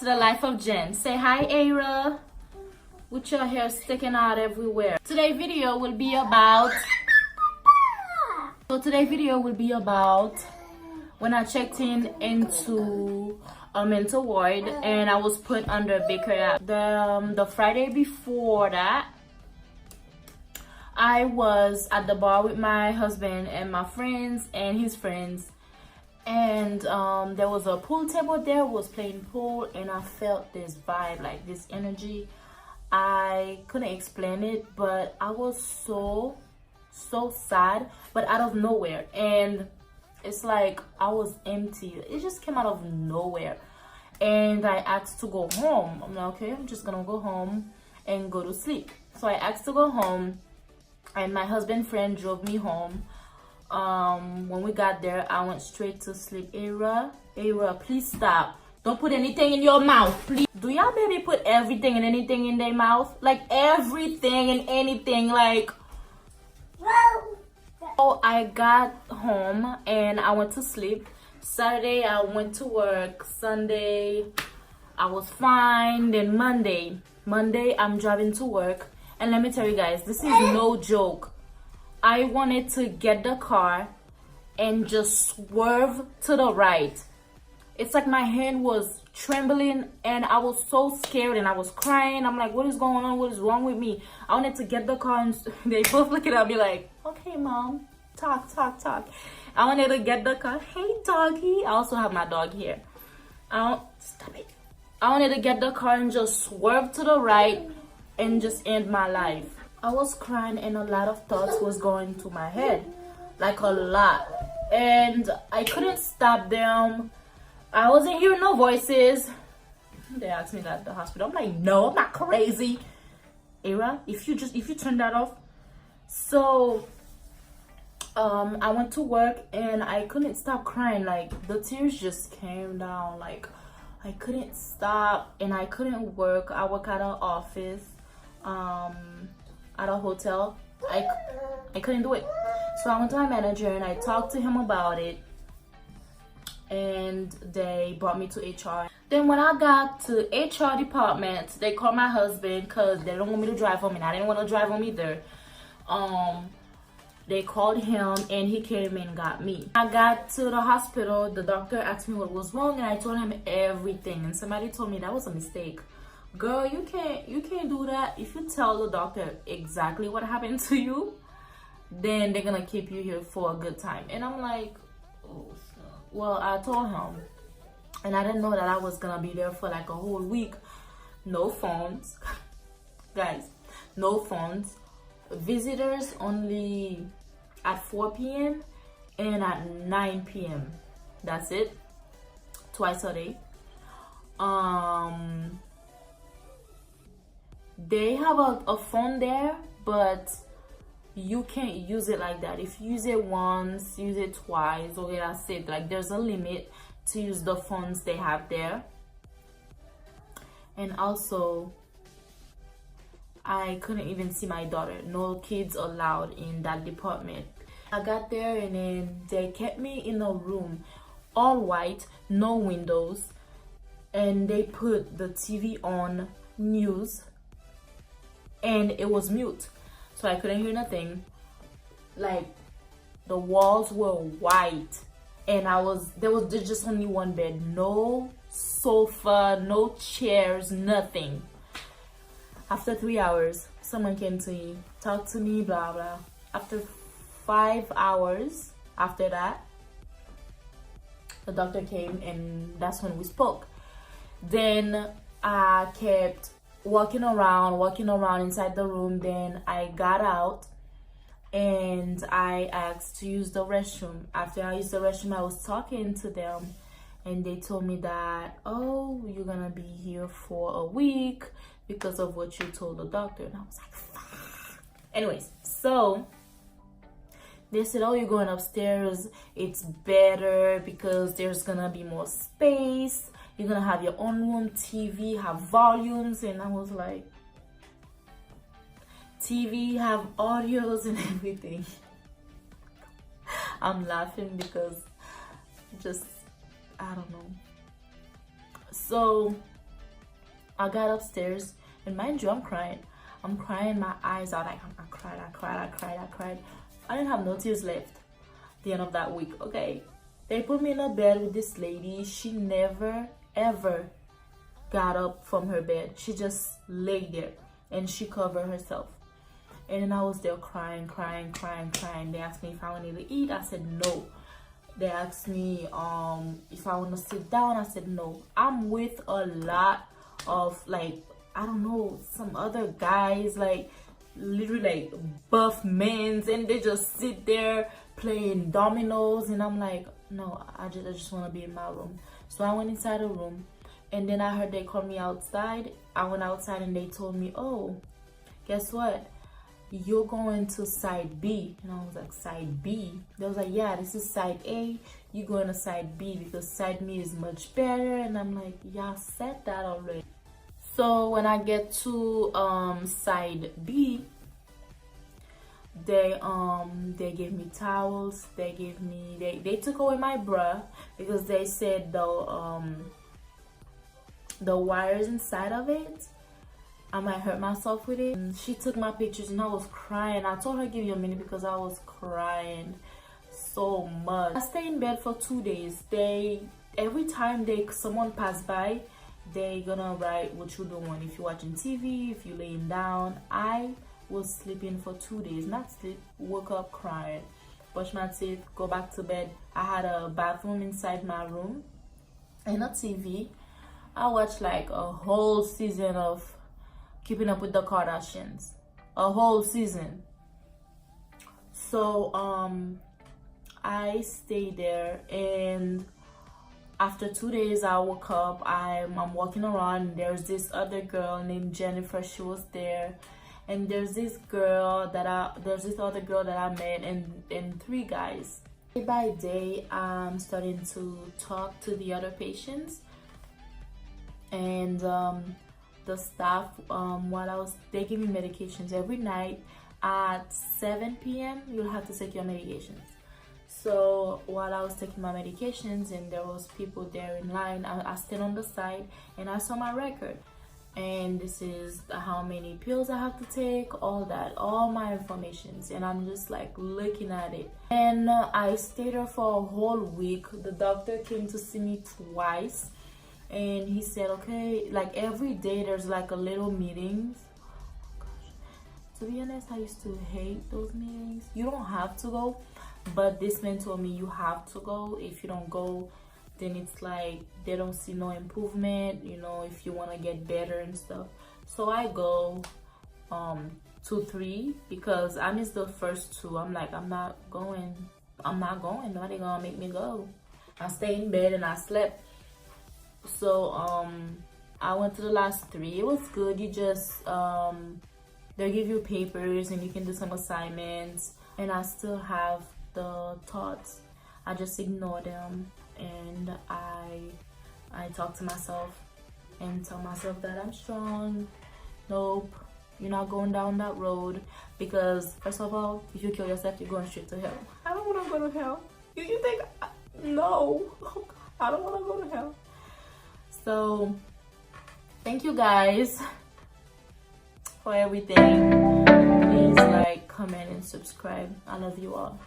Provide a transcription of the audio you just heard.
the life of Jen. Say hi, Ara, with your hair sticking out everywhere. Today's video will be about when I checked into a mental ward and I was put under Baker Act. The Friday before that, I was at the bar with my husband and my friends and his friends, and there was a pool table there, was playing pool, and I felt this vibe, like this energy. I couldn't explain it, but I was so sad, but out of nowhere. And it's like I was empty. It just came out of nowhere, and I asked to go home. I'm like, okay, I'm just gonna go home and go to sleep. So I asked to go home, and my husband friend drove me home. When we got there, I went straight to sleep. Ara, please stop. Don't put anything in your mouth, please. Do y'all baby put everything and anything in their mouth? Like everything and anything, like. So I got home and I went to sleep. Saturday I went to work. Sunday I was fine. Then Monday I'm driving to work. And let me tell you guys, this is no joke. I wanted to get the car and just swerve to the right. It's like my hand was trembling and I was so scared and I was crying. I'm like, what is going on? What is wrong with me? I wanted to get the car and they both look at me like, okay, mom, talk. I wanted to get the car. Hey, doggy. I also have my dog here. Stop it. I wanted to get the car and just swerve to the right and just end my life. I was crying and a lot of thoughts was going to my head, like a lot, and I couldn't stop them. I wasn't hearing no voices. They asked me that at the hospital. I'm like, no, I'm not crazy. Ara, if you turn that off. So I went to work and I couldn't stop crying. Like the tears just came down. Like I couldn't stop and I couldn't work. I work at an office, at a hotel. I couldn't do it. So I went to my manager and I talked to him about it, and they brought me to HR. Then when I got to HR department, they called my husband because they don't want me to drive home and I didn't want to drive home either. They called him and he came and got me. I got to the hospital. The doctor asked me what was wrong and I told him everything, and somebody told me that was a mistake. Girl, you can't do that. If you tell the doctor exactly what happened to you, then they're gonna keep you here for a good time. And I'm like, oh, well, I told him, and I didn't know that I was gonna be there for like a whole week. No phones, guys, no phones. Visitors only at 4 p.m. and at 9 p.m. That's it. Twice a day. They have a phone there, but you can't use it like that. If you use it once, use it twice, okay, that's it. Like there's a limit to use the phones they have there. And also, I couldn't even see my daughter. No kids allowed in that department. I got there and then they kept me in a room, all white, no windows, and they put the TV on news and it was mute, so I couldn't hear nothing. Like the walls were white and there's just only one bed, no sofa, no chairs, nothing. After 3 hours, someone came to me, talked to me, blah blah. After 5 hours after that, the doctor came and that's when we spoke. Then I kept walking around inside the room. Then I got out and I asked to use the restroom. After I used the restroom, I was talking to them and they told me that, oh, you're gonna be here for a week because of what you told the doctor. And I was like, fuck. Anyways, so they said, oh, you're going upstairs, it's better because there's gonna be more space, you're gonna have your own room, TV, have volumes. And I was like, TV, have audios and everything. I'm laughing because just, I don't know. So I got upstairs, and mind you, I'm crying my eyes out. Like, I cried. I didn't have no tears left the end of that week. Okay, they put me in a bed with this lady. She never ever got up from her bed. She just lay there and she covered herself. And then I was there crying. They asked me if I wanted to eat. I said no. They asked me if I want to sit down. I said no. I'm with a lot of, like, I don't know, some other guys, like literally like buff men's, and they just sit there playing dominoes, and I'm like, no, I just want to be in my room. So I went inside the room, and then I heard they called me outside. I went outside and they told me, oh, guess what? You're going to side B. And I was like, side B? They was like, yeah, this is side A. You're going to side B because side B is much better. And I'm like, yeah, I said that already. So when I get to side B, they gave me towels. They took away my bra because they said the wires inside of it, I might hurt myself with it. And she took my pictures and I was crying. I told her give you a minute because I was crying so much. I stayed in bed for 2 days. Every time someone pass by, they gonna write what you doing. If you're watching TV, if you're laying down. I was sleeping for 2 days. Not sleep, woke up crying, brush my teeth, go back to bed. I had a bathroom inside my room and a TV. I watched like a whole season of Keeping Up with the Kardashians. A whole season. So I stayed there, and after 2 days I woke up. I'm walking around, and there's this other girl named Jennifer. She was there, and there's this other girl that I met, and 3 guys. Day by day I'm starting to talk to the other patients, and the staff, they give me medications every night at 7 p.m. You'll have to take your medications. So while I was taking my medications and there was people there in line, I stand on the side and I saw my record, and this is how many pills I have to take, all that, all my informations, and I'm just like looking at it. And I stayed there for a whole week. The doctor came to see me twice, and he said, okay, like every day there's like a little meetings. Oh my gosh, to be honest, I used to hate those meetings. You don't have to go, but this man told me you have to go. If you don't go, then it's like they don't see no improvement, you know, if you want to get better and stuff. So I go 2, 3 because I missed the first 2. I'm like, I'm not going. Nobody gonna make me go. I stayed in bed and I slept. So I went to the last 3. It was good. You just they give you papers and you can do some assignments, and I still have the thoughts. I just ignore them, and I talk to myself and tell myself that I'm strong. Nope, you're not going down that road, because first of all, if you kill yourself, you're going straight to hell. I don't want to go to hell. You think no? I don't want to go to hell. So thank you guys for everything. Please like, comment, and subscribe. I love you all.